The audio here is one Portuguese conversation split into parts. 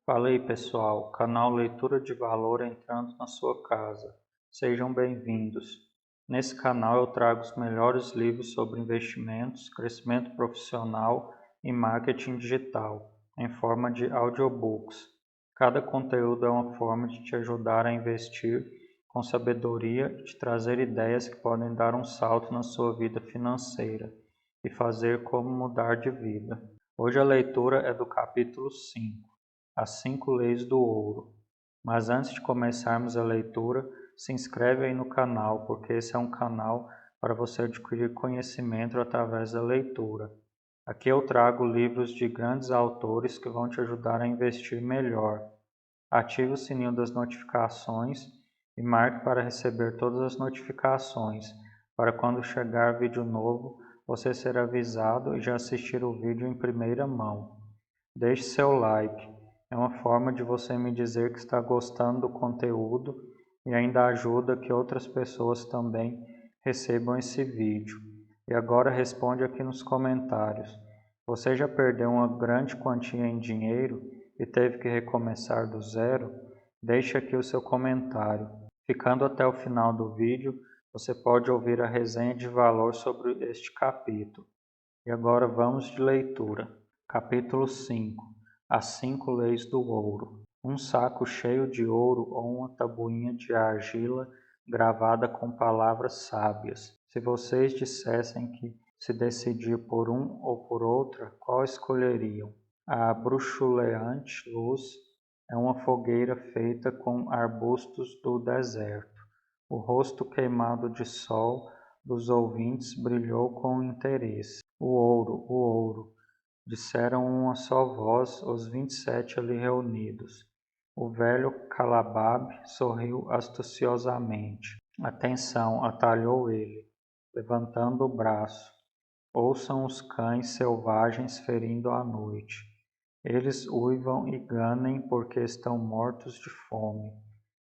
Fala aí pessoal, canal Leitura de Valor entrando na sua casa. Sejam bem-vindos. Nesse canal eu trago os melhores livros sobre investimentos, crescimento profissional e marketing digital, em forma de audiobooks. Cada conteúdo é uma forma de te ajudar a investir com sabedoria e te trazer ideias que podem dar um salto na sua vida financeira e fazer como mudar de vida. Hoje a leitura é do capítulo 5. As 5 Leis do Ouro. Mas antes de começarmos a leitura, se inscreve aí no canal, porque esse é um canal para você adquirir conhecimento através da leitura. Aqui eu trago livros de grandes autores que vão te ajudar a investir melhor. Ative o sininho das notificações e marque para receber todas as notificações, para quando chegar vídeo novo, você ser avisado e já assistir o vídeo em primeira mão. Deixe seu like. É uma forma de você me dizer que está gostando do conteúdo e ainda ajuda que outras pessoas também recebam esse vídeo. E agora responde aqui nos comentários. Você já perdeu uma grande quantia em dinheiro e teve que recomeçar do zero? Deixe aqui o seu comentário. Ficando até o final do vídeo, você pode ouvir a resenha de valor sobre este capítulo. E agora vamos de leitura. Capítulo 5. As 5 Leis do Ouro. Um saco cheio de ouro ou uma tabuinha de argila gravada com palavras sábias. Se vocês dissessem que se decidir por um ou por outra, qual escolheriam? A bruxuleante luz é uma fogueira feita com arbustos do deserto. O rosto queimado de sol dos ouvintes brilhou com interesse. O ouro, disseram uma só voz os 27 ali reunidos. O velho Calabab sorriu astuciosamente. Atenção, atalhou ele, levantando o braço. Ouçam os cães selvagens ferindo a noite. Eles uivam e ganem porque estão mortos de fome.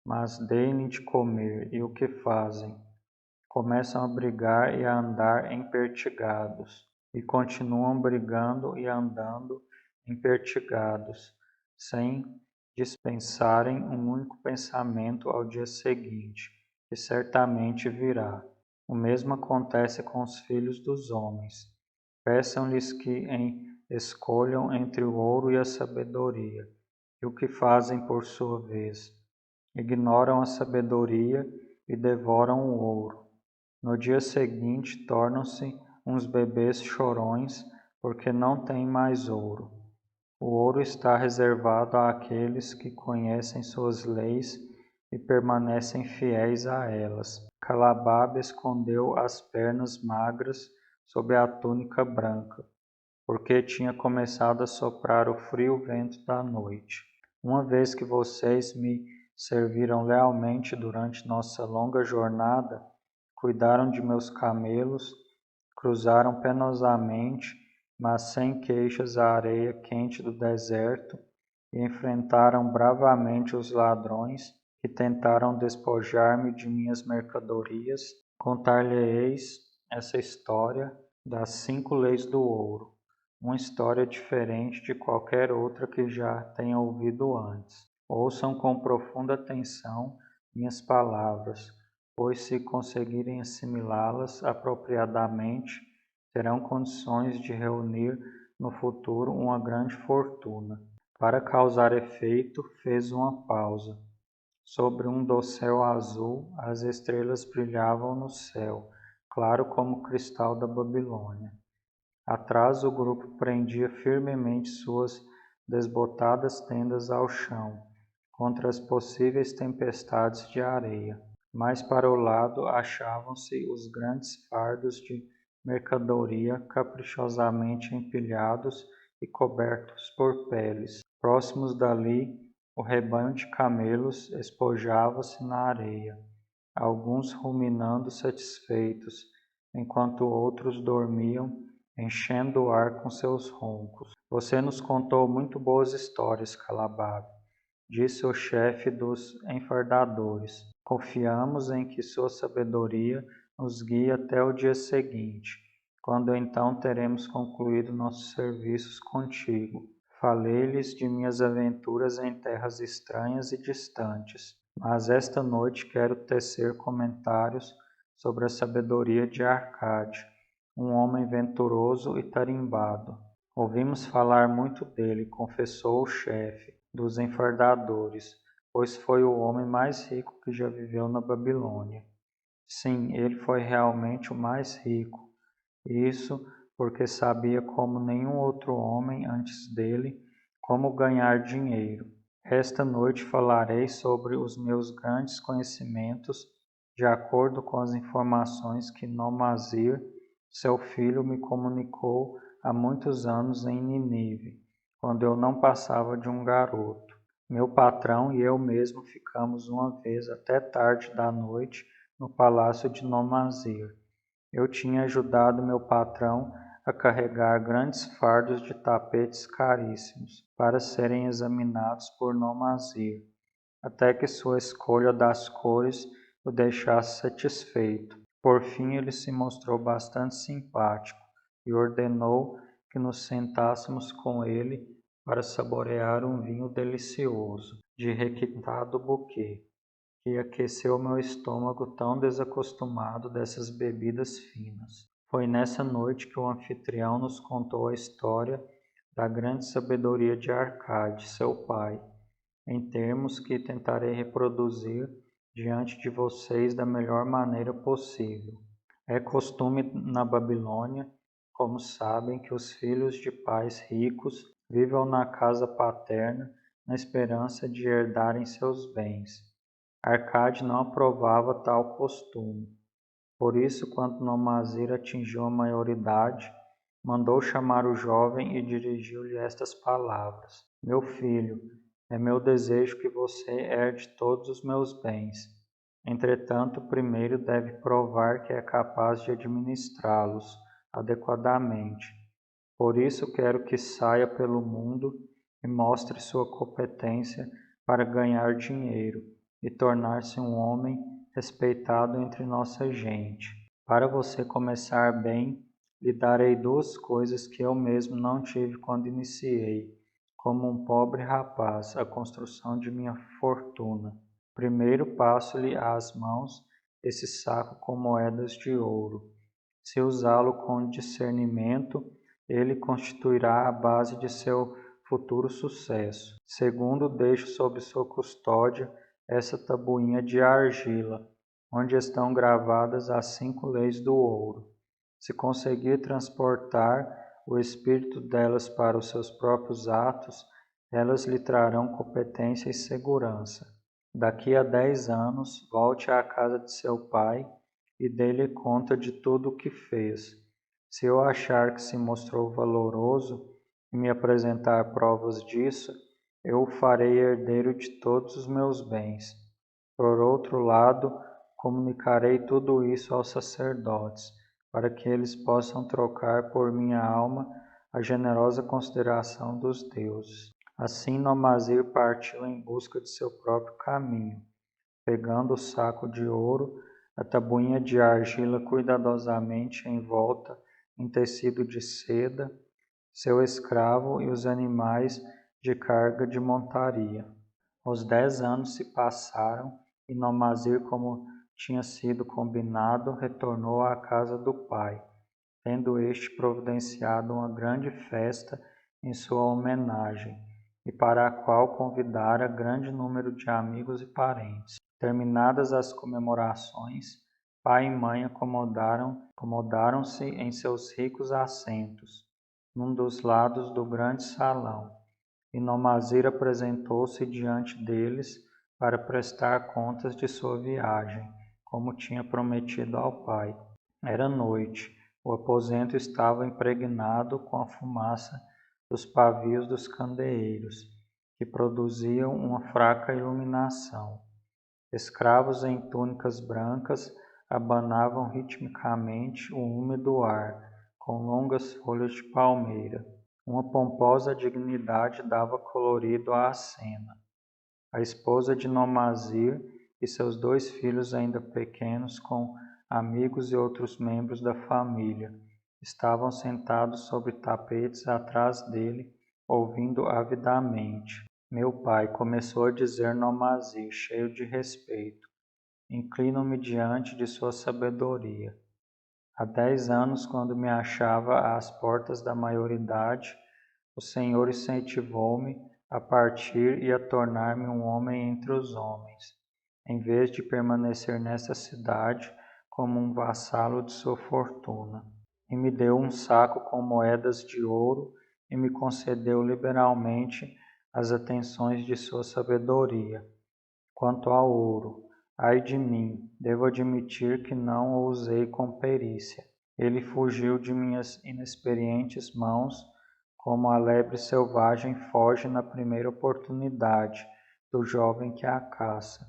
Mas deem-lhe de comer, e o que fazem? Começam a brigar e a andar empertigados, e continuam brigando e andando empertigados, sem dispensarem um único pensamento ao dia seguinte, que certamente virá. O mesmo acontece com os filhos dos homens. Peçam-lhes que escolham entre o ouro e a sabedoria, e o que fazem por sua vez? Ignoram a sabedoria e devoram o ouro. No dia seguinte tornam-se uns bebês chorões, porque não têm mais ouro. O ouro está reservado àqueles que conhecem suas leis e permanecem fiéis a elas. Calabab escondeu as pernas magras sob a túnica branca, porque tinha começado a soprar o frio vento da noite. Uma vez que vocês me serviram lealmente durante nossa longa jornada, cuidaram de meus camelos, cruzaram penosamente, mas sem queixas a areia quente do deserto e enfrentaram bravamente os ladrões que tentaram despojar-me de minhas mercadorias. Contar-lhe-eis essa história das 5 leis do ouro, uma história diferente de qualquer outra que já tenha ouvido antes. Ouçam com profunda atenção minhas palavras, pois se conseguirem assimilá-las apropriadamente, terão condições de reunir no futuro uma grande fortuna. Para causar efeito, fez uma pausa. Sobre um dossel azul, as estrelas brilhavam no céu, claro como o cristal da Babilônia. Atrás, o grupo prendia firmemente suas desbotadas tendas ao chão, contra as possíveis tempestades de areia. Mais para o lado achavam-se os grandes fardos de mercadoria caprichosamente empilhados e cobertos por peles. Próximos dali, o rebanho de camelos espojava-se na areia, alguns ruminando satisfeitos, enquanto outros dormiam, enchendo o ar com seus roncos. Você nos contou muito boas histórias, Calabab, disse o chefe dos enfardadores. Confiamos em que sua sabedoria nos guie até o dia seguinte, quando então teremos concluído nossos serviços contigo. Falei-lhes de minhas aventuras em terras estranhas e distantes, mas esta noite quero tecer comentários sobre a sabedoria de Arcade, um homem venturoso e tarimbado. Ouvimos falar muito dele, confessou o chefe dos enfardadores, pois foi o homem mais rico que já viveu na Babilônia. Sim, ele foi realmente o mais rico. Isso porque sabia como nenhum outro homem antes dele como ganhar dinheiro. Esta noite falarei sobre os meus grandes conhecimentos de acordo com as informações que Nomazir, seu filho, me comunicou há muitos anos em Ninive, quando eu não passava de um garoto. Meu patrão e eu mesmo ficamos uma vez até tarde da noite no palácio de Nomazir. Eu tinha ajudado meu patrão a carregar grandes fardos de tapetes caríssimos para serem examinados por Nomazir, até que sua escolha das cores o deixasse satisfeito. Por fim, ele se mostrou bastante simpático e ordenou que nos sentássemos com ele para saborear um vinho delicioso, de requintado buquê, que aqueceu meu estômago tão desacostumado dessas bebidas finas. Foi nessa noite que o anfitrião nos contou a história da grande sabedoria de Arcade, seu pai, em termos que tentarei reproduzir diante de vocês da melhor maneira possível. É costume na Babilônia, como sabem, que os filhos de pais ricos vivam na casa paterna na esperança de herdarem seus bens. Arcade não aprovava tal costume. Por isso, quando Nomazir atingiu a maioridade, mandou chamar o jovem e dirigiu-lhe estas palavras: Meu filho, é meu desejo que você herde todos os meus bens. Entretanto, primeiro deve provar que é capaz de administrá-los adequadamente. Por isso quero que saia pelo mundo e mostre sua competência para ganhar dinheiro e tornar-se um homem respeitado entre nossa gente. Para você começar bem, lhe darei duas coisas que eu mesmo não tive quando iniciei, como um pobre rapaz, a construção de minha fortuna. Primeiro passo-lhe às mãos esse saco com moedas de ouro. Se usá-lo com discernimento, ele constituirá a base de seu futuro sucesso. Segundo, deixo sob sua custódia essa tabuinha de argila, onde estão gravadas as 5 leis do ouro. Se conseguir transportar o espírito delas para os seus próprios atos, elas lhe trarão competência e segurança. Daqui a 10 anos, volte à casa de seu pai e dê-lhe conta de tudo o que fez. Se eu achar que se mostrou valoroso e me apresentar provas disso, eu o farei herdeiro de todos os meus bens. Por outro lado, comunicarei tudo isso aos sacerdotes, para que eles possam trocar por minha alma a generosa consideração dos deuses. Assim Nomazir partiu em busca de seu próprio caminho, pegando o saco de ouro, a tabuinha de argila cuidadosamente envolta em tecido de seda, seu escravo e os animais de carga de montaria. Os 10 anos se passaram e Nomazir, como tinha sido combinado, retornou à casa do pai, tendo este providenciado uma grande festa em sua homenagem, e para a qual convidara grande número de amigos e parentes. Terminadas as comemorações, pai e mãe acomodaram-se em seus ricos assentos, num dos lados do grande salão, e Nomazir apresentou-se diante deles para prestar contas de sua viagem, como tinha prometido ao pai. Era noite, o aposento estava impregnado com a fumaça dos pavios dos candeeiros, que produziam uma fraca iluminação. Escravos em túnicas brancas abanavam ritmicamente o úmido ar, com longas folhas de palmeira. Uma pomposa dignidade dava colorido à cena. A esposa de Nomazir e seus 2 filhos ainda pequenos, com amigos e outros membros da família, estavam sentados sobre tapetes atrás dele ouvindo avidamente. Meu pai começou a dizer Nomasi, cheio de respeito. Inclino-me diante de sua sabedoria. Há 10 anos, quando me achava às portas da maioridade, o Senhor incentivou-me a partir e a tornar-me um homem entre os homens, em vez de permanecer nessa cidade como um vassalo de sua fortuna. E me deu um saco com moedas de ouro e me concedeu liberalmente as atenções de sua sabedoria. Quanto ao ouro, ai de mim, devo admitir que não o usei com perícia. Ele fugiu de minhas inexperientes mãos, como a lebre selvagem foge na primeira oportunidade do jovem que a caça.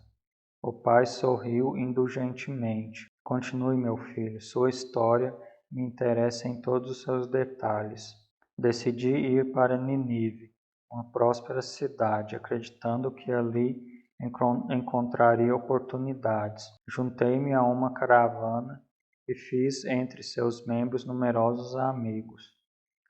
O pai sorriu indulgentemente. Continue, meu filho, sua história me interessa em todos os seus detalhes. Decidi ir para Ninive, uma próspera cidade, acreditando que ali encontraria oportunidades. Juntei-me a uma caravana e fiz entre seus membros numerosos amigos.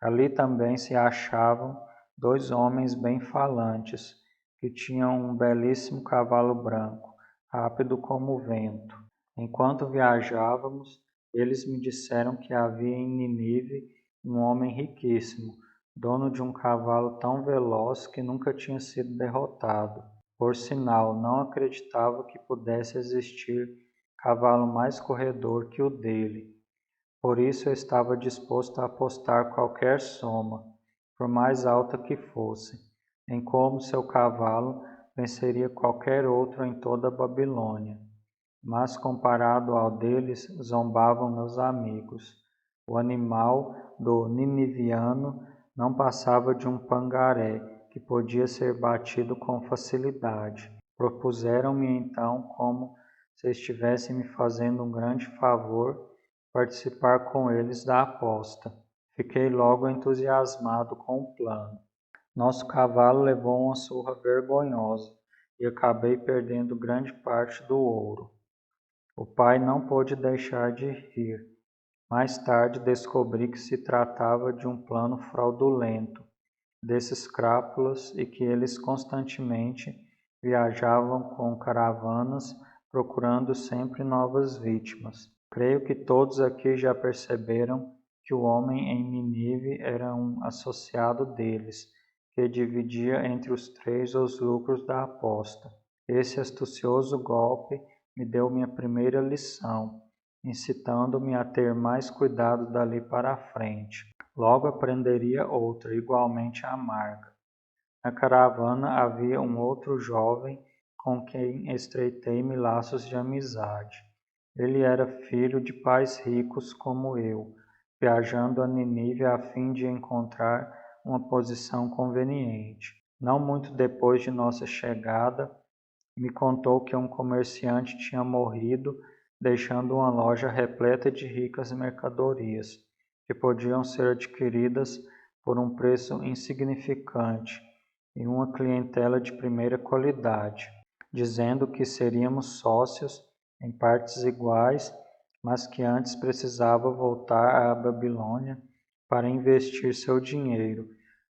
Ali também se achavam 2 homens bem-falantes, que tinham um belíssimo cavalo branco, rápido como o vento. Enquanto viajávamos, eles me disseram que havia em Ninive um homem riquíssimo, dono de um cavalo tão veloz que nunca tinha sido derrotado. Por sinal, não acreditava que pudesse existir cavalo mais corredor que o dele. Por isso eu estava disposto a apostar qualquer soma, por mais alta que fosse, em como seu cavalo venceria qualquer outro em toda a Babilônia. Mas comparado ao deles, zombavam meus amigos. O animal do niniviano não passava de um pangaré, que podia ser batido com facilidade. Propuseram-me então, como se estivessem me fazendo um grande favor, participar com eles da aposta. Fiquei logo entusiasmado com o plano. Nosso cavalo levou uma surra vergonhosa e acabei perdendo grande parte do ouro. O pai não pôde deixar de rir. Mais tarde descobri que se tratava de um plano fraudulento desses crápulas e que eles constantemente viajavam com caravanas procurando sempre novas vítimas. Creio que todos aqui já perceberam que o homem em Ninive era um associado deles, que dividia entre os 3 os lucros da aposta. Esse astucioso golpe me deu minha primeira lição, incitando-me a ter mais cuidado dali para a frente. Logo aprenderia outra, igualmente amarga. Na caravana havia um outro jovem com quem estreitei-me laços de amizade. Ele era filho de pais ricos como eu, viajando a Ninive a fim de encontrar uma posição conveniente. Não muito depois de nossa chegada, me contou que um comerciante tinha morrido, deixando uma loja repleta de ricas mercadorias, que podiam ser adquiridas por um preço insignificante e uma clientela de primeira qualidade, dizendo que seríamos sócios em partes iguais, mas que antes precisava voltar à Babilônia para investir seu dinheiro.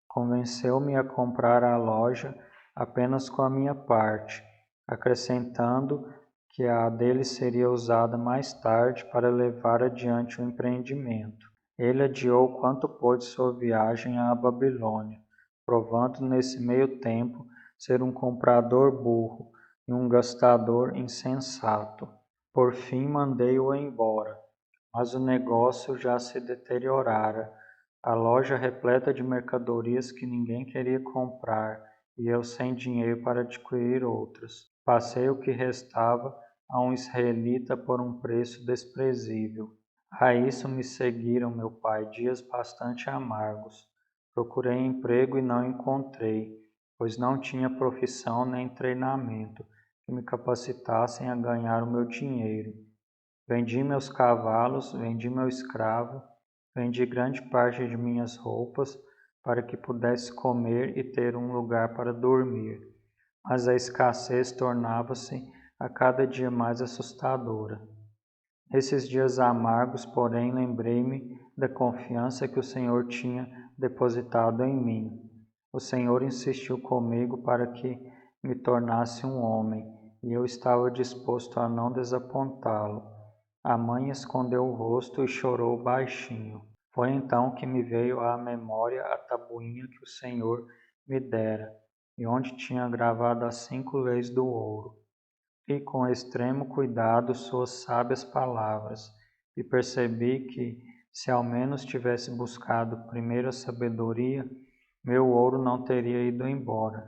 Convenceu-me a comprar a loja apenas com a minha parte, acrescentando que a dele seria usada mais tarde para levar adiante o empreendimento. Ele adiou quanto pôde sua viagem à Babilônia, provando nesse meio tempo ser um comprador burro e um gastador insensato. Por fim mandei-o embora, mas o negócio já se deteriorara, a loja repleta de mercadorias que ninguém queria comprar e eu sem dinheiro para adquirir outras. Passei o que restava a um israelita por um preço desprezível. A isso me seguiram, meu pai, dias bastante amargos. Procurei emprego e não encontrei, pois não tinha profissão nem treinamento que me capacitassem a ganhar o meu dinheiro. Vendi meus cavalos, vendi meu escravo, vendi grande parte de minhas roupas para que pudesse comer e ter um lugar para dormir. Mas a escassez tornava-se a cada dia mais assustadora. Nesses dias amargos, porém, lembrei-me da confiança que o Senhor tinha depositado em mim. O Senhor insistiu comigo para que me tornasse um homem, e eu estava disposto a não desapontá-lo. A mãe escondeu o rosto e chorou baixinho. Foi então que me veio à memória a tabuinha que o Senhor me dera, e onde tinha gravado as 5 leis do ouro. E com extremo cuidado suas sábias palavras, e percebi que, se ao menos tivesse buscado primeiro a sabedoria, meu ouro não teria ido embora.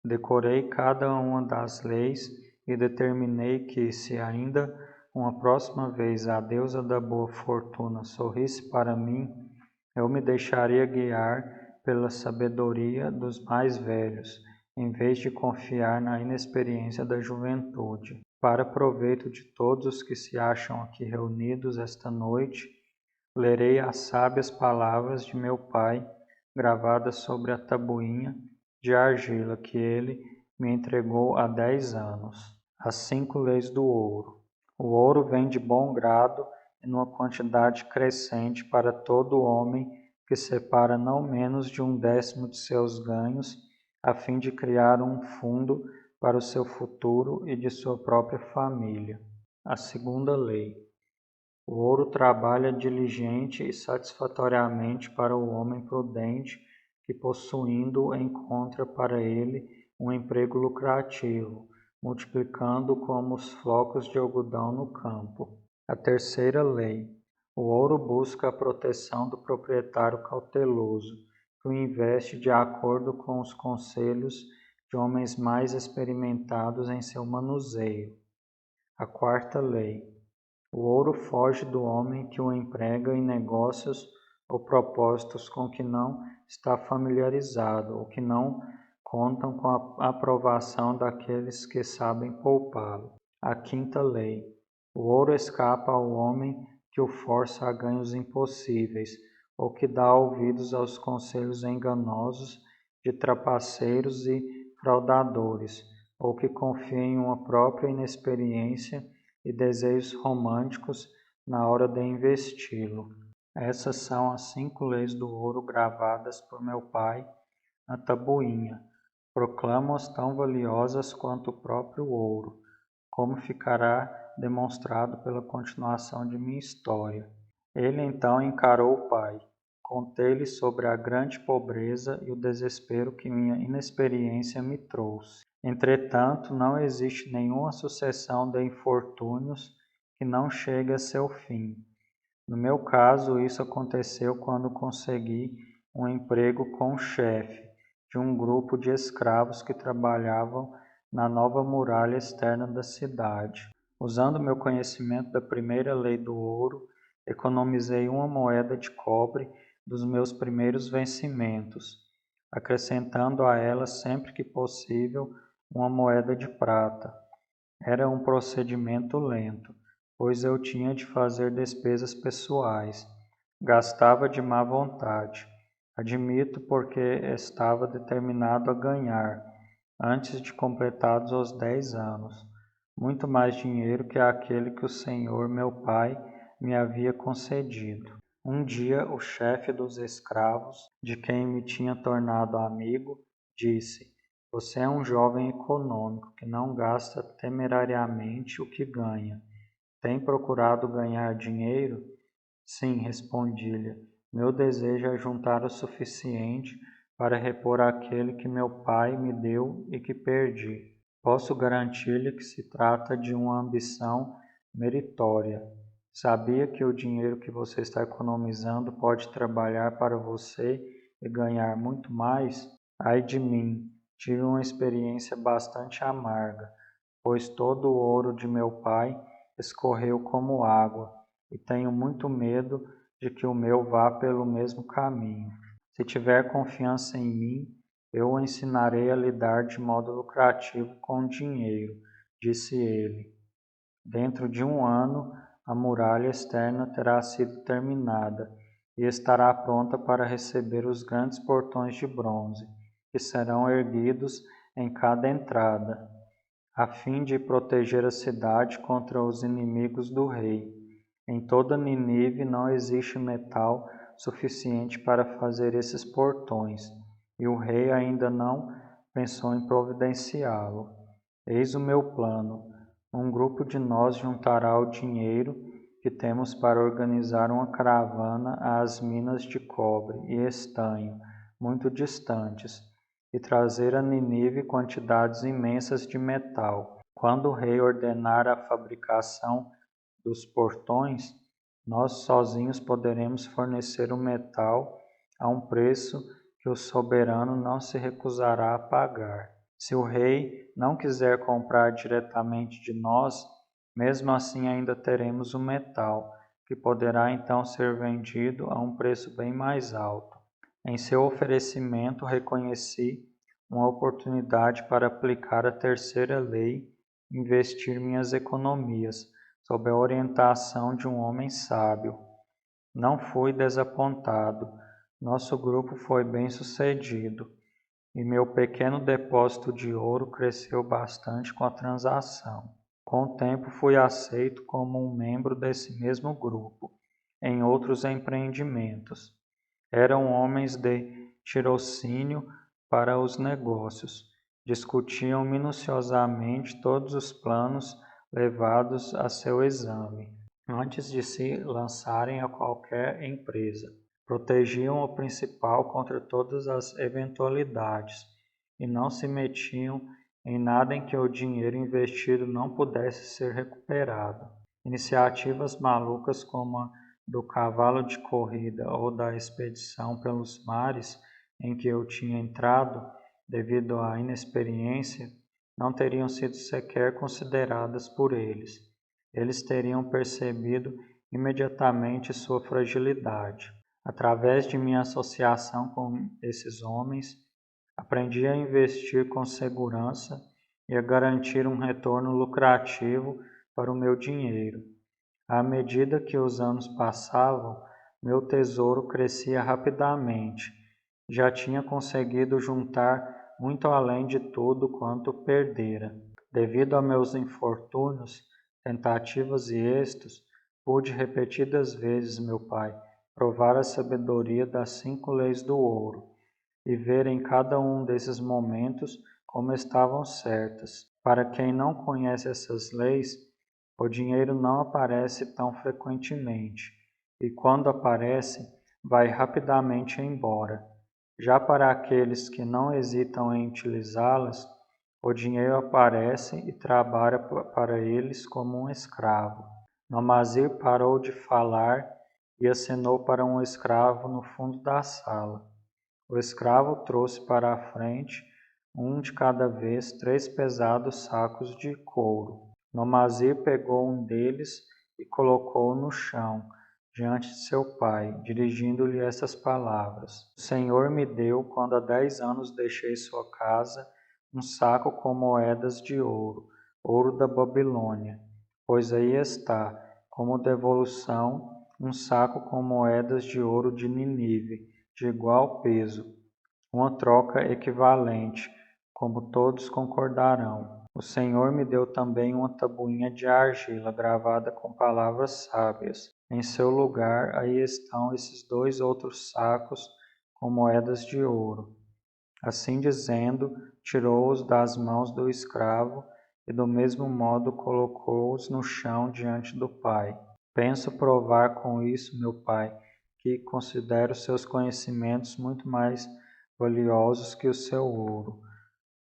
Decorei cada uma das leis e determinei que, se ainda uma próxima vez a deusa da boa fortuna sorrisse para mim, eu me deixaria guiar pela sabedoria dos mais velhos, em vez de confiar na inexperiência da juventude. Para proveito de todos os que se acham aqui reunidos esta noite, lerei as sábias palavras de meu pai, gravadas sobre a tabuinha de argila que ele me entregou há 10 anos. As 5 leis do ouro. O ouro vem de bom grado e numa quantidade crescente para todo homem que separa não menos de 1/10 de seus ganhos, a fim de criar um fundo para o seu futuro e de sua própria família. A segunda lei. O ouro trabalha diligente e satisfatoriamente para o homem prudente que, possuindo-o, encontra para ele um emprego lucrativo, multiplicando como os flocos de algodão no campo. A terceira lei. O ouro busca a proteção do proprietário cauteloso, que o investe de acordo com os conselhos de homens mais experimentados em seu manuseio. A quarta lei. O ouro foge do homem que o emprega em negócios ou propósitos com que não está familiarizado ou que não contam com a aprovação daqueles que sabem poupá-lo. A quinta lei. O ouro escapa ao homem que o força a ganhos impossíveis ou que dá ouvidos aos conselhos enganosos de trapaceiros e fraudadores, ou que confia em uma própria inexperiência e desejos românticos na hora de investi-lo. Essas são as 5 leis do ouro gravadas por meu pai na tabuinha. Proclamo-as tão valiosas quanto o próprio ouro, como ficará demonstrado pela continuação de minha história. Ele então encarou o pai. Contei-lhe sobre a grande pobreza e o desespero que minha inexperiência me trouxe. Entretanto, não existe nenhuma sucessão de infortúnios que não chegue a seu fim. No meu caso, isso aconteceu quando consegui um emprego com o chefe de um grupo de escravos que trabalhavam na nova muralha externa da cidade. Usando meu conhecimento da primeira lei do ouro, economizei uma moeda de cobre dos meus primeiros vencimentos, acrescentando a ela sempre que possível uma moeda de prata. Era um procedimento lento, pois eu tinha de fazer despesas pessoais. Gastava de má vontade. Admito porque estava determinado a ganhar, antes de completados os 10 anos, muito mais dinheiro que aquele que o Senhor, meu pai, me havia concedido. Um dia, o chefe dos escravos, de quem me tinha tornado amigo, disse: "Você é um jovem econômico que não gasta temerariamente o que ganha. Tem procurado ganhar dinheiro?" "Sim", respondi-lhe. "Meu desejo é juntar o suficiente para repor aquele que meu pai me deu e que perdi. Posso garantir-lhe que se trata de uma ambição meritória. Sabia que o dinheiro que você está economizando pode trabalhar para você e ganhar muito mais? Ai de mim, tive uma experiência bastante amarga, pois todo o ouro de meu pai escorreu como água, e tenho muito medo de que o meu vá pelo mesmo caminho. Se tiver confiança em mim, eu o ensinarei a lidar de modo lucrativo com o dinheiro", disse ele. "Dentro de 1 ano, a muralha externa terá sido terminada e estará pronta para receber os grandes portões de bronze, que serão erguidos em cada entrada, a fim de proteger a cidade contra os inimigos do rei. Em toda Nínive não existe metal suficiente para fazer esses portões, e o rei ainda não pensou em providenciá-lo. Eis o meu plano. Um grupo de nós juntará o dinheiro que temos para organizar uma caravana às minas de cobre e estanho, muito distantes, e trazer a Nínive quantidades imensas de metal. Quando o rei ordenar a fabricação dos portões, nós sozinhos poderemos fornecer o metal a um preço que o soberano não se recusará a pagar. Se o rei não quiser comprar diretamente de nós, mesmo assim ainda teremos o metal, que poderá então ser vendido a um preço bem mais alto. Em seu oferecimento, reconheci uma oportunidade para aplicar a terceira lei e investir minhas economias, sob a orientação de um homem sábio. Não fui desapontado. Nosso grupo foi bem-sucedido e meu pequeno depósito de ouro cresceu bastante com a transação. Com o tempo fui aceito como um membro desse mesmo grupo em outros empreendimentos. Eram homens de tirocínio para os negócios. Discutiam minuciosamente todos os planos levados a seu exame, antes de se lançarem a qualquer empresa. Protegiam o principal contra todas as eventualidades e não se metiam em nada em que o dinheiro investido não pudesse ser recuperado. Iniciativas malucas como a do cavalo de corrida ou da expedição pelos mares em que eu tinha entrado, devido à inexperiência, não teriam sido sequer consideradas por eles. Eles teriam percebido imediatamente sua fragilidade. Através de minha associação com esses homens, aprendi a investir com segurança e a garantir um retorno lucrativo para o meu dinheiro. À medida que os anos passavam, meu tesouro crescia rapidamente. Já tinha conseguido juntar muito além de tudo quanto perdera. Devido a meus infortúnios, tentativas e êxitos, pude repetidas vezes, meu pai, provar a sabedoria das 5 leis do ouro e ver em cada um desses momentos como estavam certas. Para quem não conhece essas leis, o dinheiro não aparece tão frequentemente e, quando aparece, vai rapidamente embora. Já para aqueles que não hesitam em utilizá-las, o dinheiro aparece e trabalha para eles como um escravo. Nomazir parou de falar e acenou para um escravo no fundo da sala. O escravo trouxe para a frente, um de cada vez, 3 pesados sacos de couro. Nomazir pegou um deles e colocou-o no chão, diante de seu pai, dirigindo-lhe essas palavras: O Senhor me deu, quando há 10 anos deixei sua casa, um saco com moedas de ouro, ouro da Babilônia. Pois aí está, como devolução, um saco com moedas de ouro de Nínive, de igual peso, uma troca equivalente, como todos concordarão. O Senhor me deu também uma tabuinha de argila gravada com palavras sábias. Em seu lugar, aí estão esses 2 outros sacos com moedas de ouro. Assim dizendo, tirou-os das mãos do escravo e do mesmo modo colocou-os no chão diante do pai. Penso provar com isso, meu pai, que considero seus conhecimentos muito mais valiosos que o seu ouro.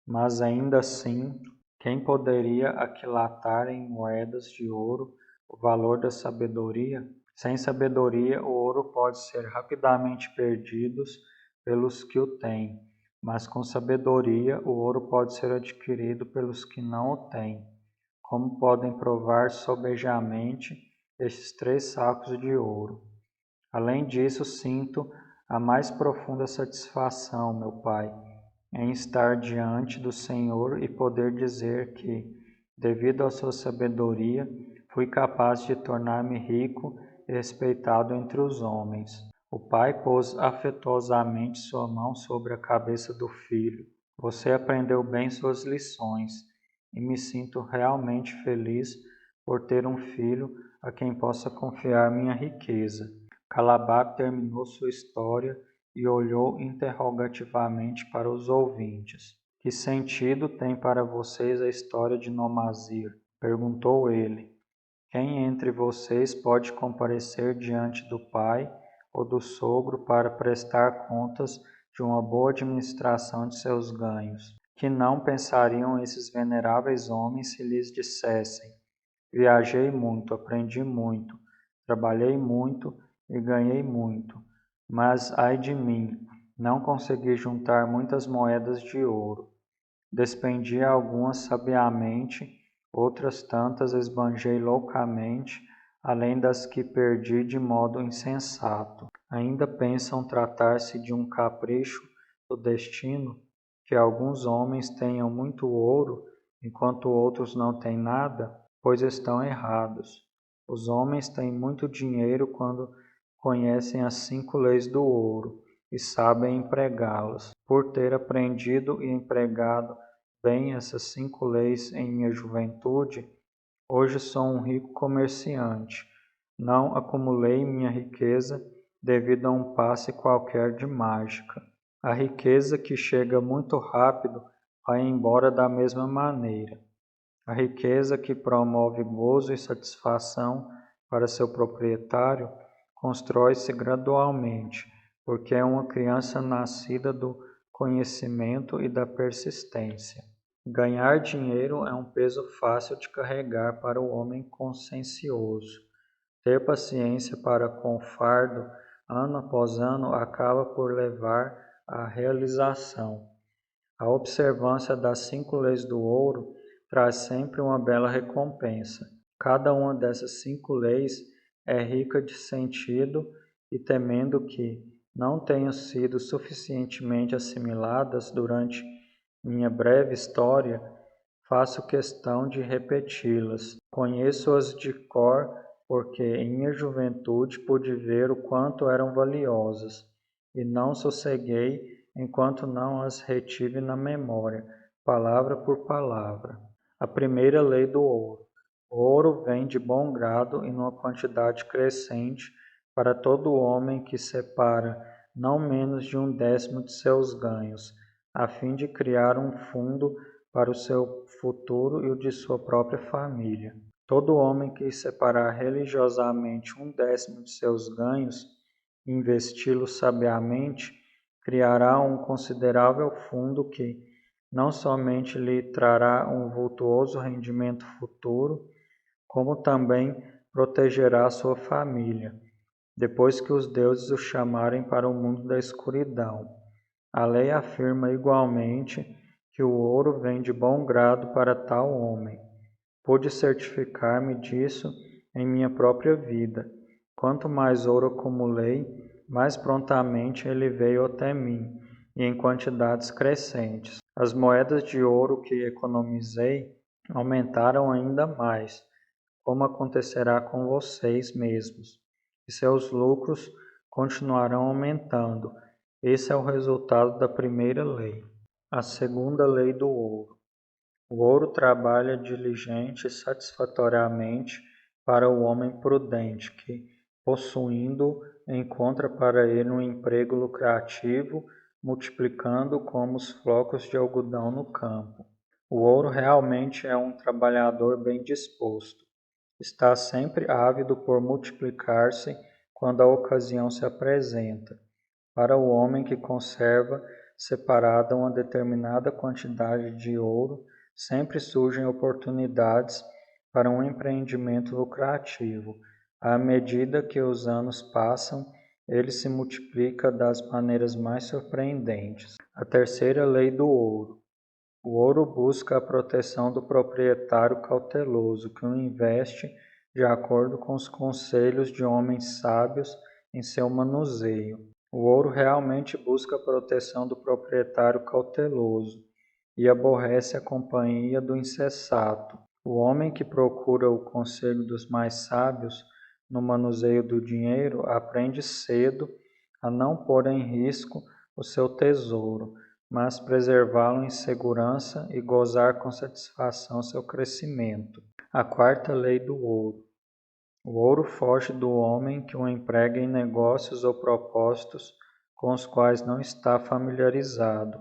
Mas ainda assim, quem poderia aquilatar em moedas de ouro o valor da sabedoria? Sem sabedoria, o ouro pode ser rapidamente perdido pelos que o têm, mas com sabedoria, o ouro pode ser adquirido pelos que não o têm. Como podem provar sobejamente estes 3 sacos de ouro? Além disso, sinto a mais profunda satisfação, meu Pai, em estar diante do Senhor e poder dizer que, devido à sua sabedoria, fui capaz de tornar-me rico e respeitado entre os homens. O pai pôs afetuosamente sua mão sobre a cabeça do filho. Você aprendeu bem suas lições e me sinto realmente feliz por ter um filho a quem possa confiar minha riqueza. Calabac terminou sua história e olhou interrogativamente para os ouvintes. Que sentido tem para vocês a história de Nomazir? Perguntou ele. Quem entre vocês pode comparecer diante do pai ou do sogro para prestar contas de uma boa administração de seus ganhos? Que não pensariam esses veneráveis homens se lhes dissessem: viajei muito, aprendi muito, trabalhei muito e ganhei muito, mas ai de mim, não consegui juntar muitas moedas de ouro. Despendi algumas sabiamente, outras tantas esbanjei loucamente, além das que perdi de modo insensato. Ainda pensam tratar-se de um capricho do destino, que alguns homens tenham muito ouro, enquanto outros não têm nada? Pois estão errados. Os homens têm muito dinheiro quando conhecem as 5 leis do ouro e sabem empregá-las. Por ter aprendido e empregado bem essas 5 leis em minha juventude, hoje sou um rico comerciante. Não acumulei minha riqueza devido a um passe qualquer de mágica. A riqueza que chega muito rápido vai embora da mesma maneira. A riqueza que promove gozo e satisfação para seu proprietário constrói-se gradualmente, porque é uma criança nascida do conhecimento e da persistência. Ganhar dinheiro é um peso fácil de carregar para o homem consciencioso. Ter paciência para com o fardo, ano após ano, acaba por levar à realização. A observância das 5 leis do ouro traz sempre uma bela recompensa. Cada uma dessas 5 leis é rica de sentido e, temendo que não tenham sido suficientemente assimiladas durante minha breve história, faço questão de repeti-las. Conheço-as de cor porque em minha juventude pude ver o quanto eram valiosas, e não sosseguei enquanto não as retive na memória, palavra por palavra. A primeira lei do ouro. O ouro vem de bom grado e numa quantidade crescente para todo homem que separa não menos de 1/10 de seus ganhos, a fim de criar um fundo para o seu futuro e o de sua própria família. Todo homem que separar religiosamente 1/10 de seus ganhos e investi-los sabiamente, criará um considerável fundo que não somente lhe trará um vultuoso rendimento futuro, como também protegerá sua família, depois que os deuses o chamarem para o mundo da escuridão. A lei afirma igualmente que o ouro vem de bom grado para tal homem. Pude certificar-me disso em minha própria vida. Quanto mais ouro acumulei, mais prontamente ele veio até mim, e em quantidades crescentes. As moedas de ouro que economizei aumentaram ainda mais, como acontecerá com vocês mesmos, e seus lucros continuarão aumentando. Esse é o resultado da primeira lei. A segunda lei do ouro. O ouro trabalha diligente e satisfatoriamente para o homem prudente, que, possuindo, encontra para ele um emprego lucrativo, multiplicando como os flocos de algodão no campo. O ouro realmente é um trabalhador bem disposto. Está sempre ávido por multiplicar-se quando a ocasião se apresenta. Para o homem que conserva separada uma determinada quantidade de ouro, sempre surgem oportunidades para um empreendimento lucrativo. À medida que os anos passam, ele se multiplica das maneiras mais surpreendentes. A terceira lei do ouro. O ouro busca a proteção do proprietário cauteloso, que o investe de acordo com os conselhos de homens sábios em seu manuseio. O ouro realmente busca a proteção do proprietário cauteloso e aborrece a companhia do insensato. O homem que procura o conselho dos mais sábios no manuseio do dinheiro aprende cedo a não pôr em risco o seu tesouro, mas preservá-lo em segurança e gozar com satisfação seu crescimento. A quarta lei do ouro. O ouro foge do homem que o emprega em negócios ou propósitos com os quais não está familiarizado,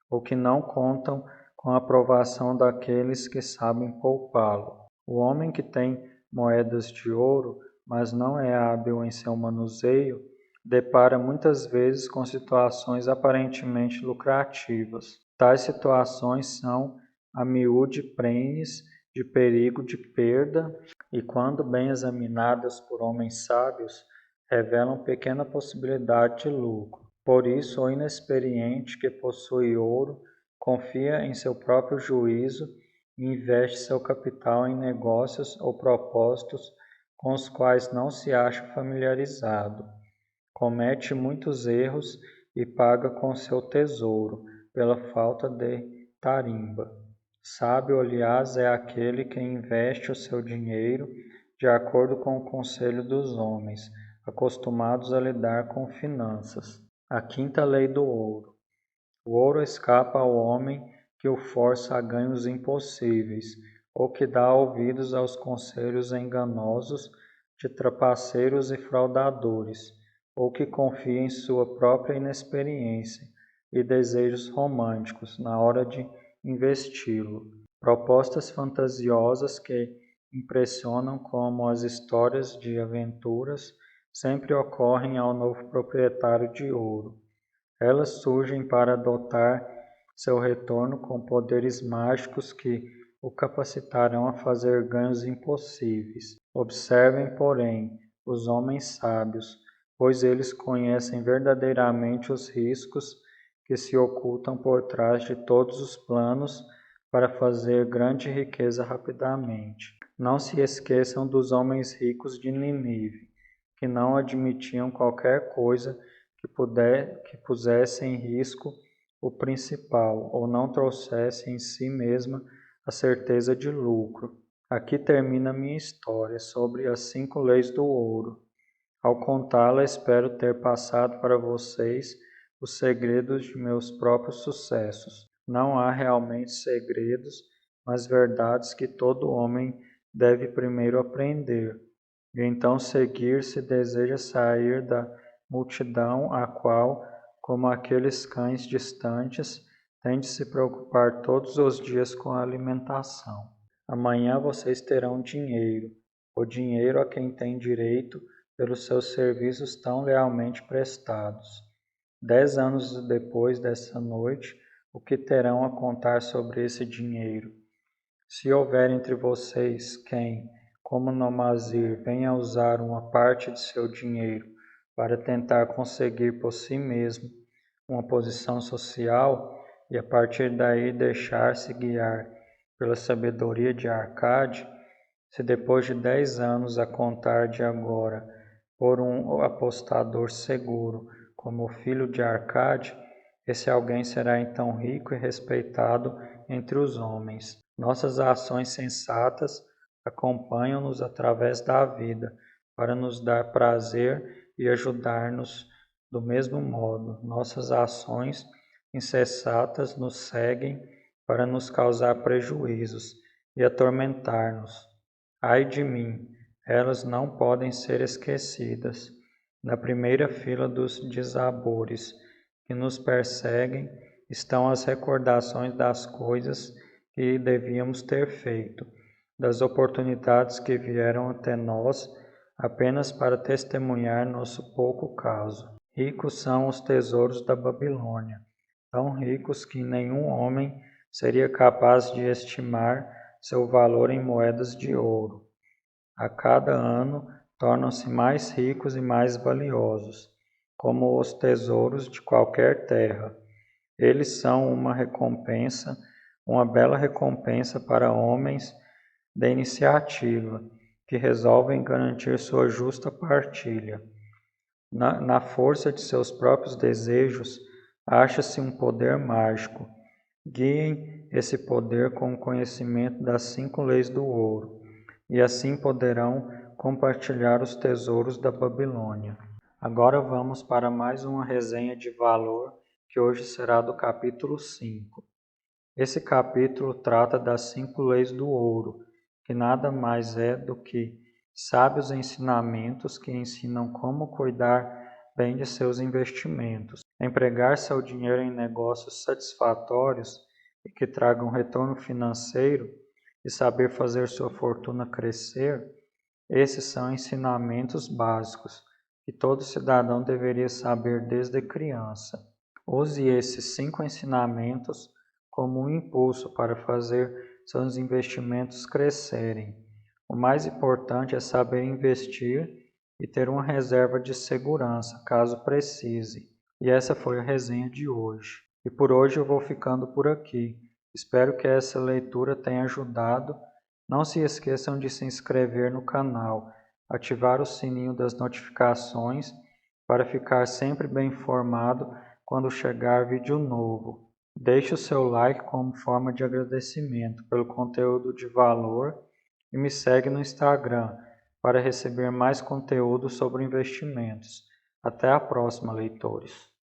ou que não contam com a aprovação daqueles que sabem poupá-lo. O homem que tem moedas de ouro, mas não é hábil em seu manuseio, depara muitas vezes com situações aparentemente lucrativas. Tais situações são a miúde prenhes de perigo de perda e, quando bem examinadas por homens sábios, revelam pequena possibilidade de lucro. Por isso, o inexperiente que possui ouro confia em seu próprio juízo e investe seu capital em negócios ou propósitos com os quais não se acha familiarizado. Comete muitos erros e paga com seu tesouro, pela falta de tarimba. Sábio, aliás, é aquele que investe o seu dinheiro de acordo com o conselho dos homens, acostumados a lidar com finanças. A quinta lei do ouro. O ouro escapa ao homem que o força a ganhos impossíveis, ou que dá ouvidos aos conselhos enganosos de trapaceiros e fraudadores, ou que confia em sua própria inexperiência e desejos românticos na hora de investi-lo. Propostas fantasiosas que impressionam como as histórias de aventuras sempre ocorrem ao novo proprietário de ouro. Elas surgem para adotar seu retorno com poderes mágicos que o capacitarão a fazer ganhos impossíveis. Observem, porém, os homens sábios, pois eles conhecem verdadeiramente os riscos que se ocultam por trás de todos os planos para fazer grande riqueza rapidamente. Não se esqueçam dos homens ricos de Nínive, que não admitiam qualquer coisa que pusesse em risco o principal, ou não trouxesse em si mesma a certeza de lucro. Aqui termina minha história sobre as 5 leis do ouro. Ao contá-la, espero ter passado para vocês os segredos de meus próprios sucessos. Não há realmente segredos, mas verdades que todo homem deve primeiro aprender, e então seguir se deseja sair da multidão a qual, como aqueles cães distantes, tem de se preocupar todos os dias com a alimentação. Amanhã vocês terão dinheiro, o dinheiro a quem tem direito pelos seus serviços tão lealmente prestados. 10 anos depois dessa noite, o que terão a contar sobre esse dinheiro? Se houver entre vocês quem, como Nomazir, venha usar uma parte de seu dinheiro para tentar conseguir por si mesmo uma posição social e a partir daí deixar-se guiar pela sabedoria de Arcade, se depois de 10 anos a contar de agora por um apostador seguro como o filho de Arcade, esse alguém será então rico e respeitado entre os homens. Nossas ações sensatas acompanham-nos através da vida, para nos dar prazer e ajudar-nos do mesmo modo. Nossas ações insensatas nos seguem para nos causar prejuízos e atormentar-nos. Ai de mim, elas não podem ser esquecidas. Na primeira fila dos dissabores que nos perseguem estão as recordações das coisas que devíamos ter feito, das oportunidades que vieram até nós apenas para testemunhar nosso pouco caso. Ricos são os tesouros da Babilônia, tão ricos que nenhum homem seria capaz de estimar seu valor em moedas de ouro. A cada ano tornam-se mais ricos e mais valiosos, como os tesouros de qualquer terra. Eles são uma recompensa, uma bela recompensa para homens de iniciativa, que resolvem garantir sua justa partilha. Na força de seus próprios desejos, acha-se um poder mágico. Guiem esse poder com o conhecimento das 5 leis do ouro, e assim poderão compartilhar os tesouros da Babilônia. Agora vamos para mais uma resenha de valor, que hoje será do capítulo 5. Esse capítulo trata das 5 leis do ouro, que nada mais é do que sábios ensinamentos que ensinam como cuidar bem de seus investimentos. Empregar seu dinheiro em negócios satisfatórios e que tragam retorno financeiro e saber fazer sua fortuna crescer, esses são ensinamentos básicos que todo cidadão deveria saber desde criança. Use esses 5 ensinamentos como um impulso para fazer seus investimentos crescerem. O mais importante é saber investir e ter uma reserva de segurança, caso precise. E essa foi a resenha de hoje. E por hoje eu vou ficando por aqui. Espero que essa leitura tenha ajudado. Não se esqueçam de se inscrever no canal, ativar o sininho das notificações para ficar sempre bem informado quando chegar vídeo novo. Deixe o seu like como forma de agradecimento pelo conteúdo de valor e me segue no Instagram para receber mais conteúdo sobre investimentos. Até a próxima, leitores!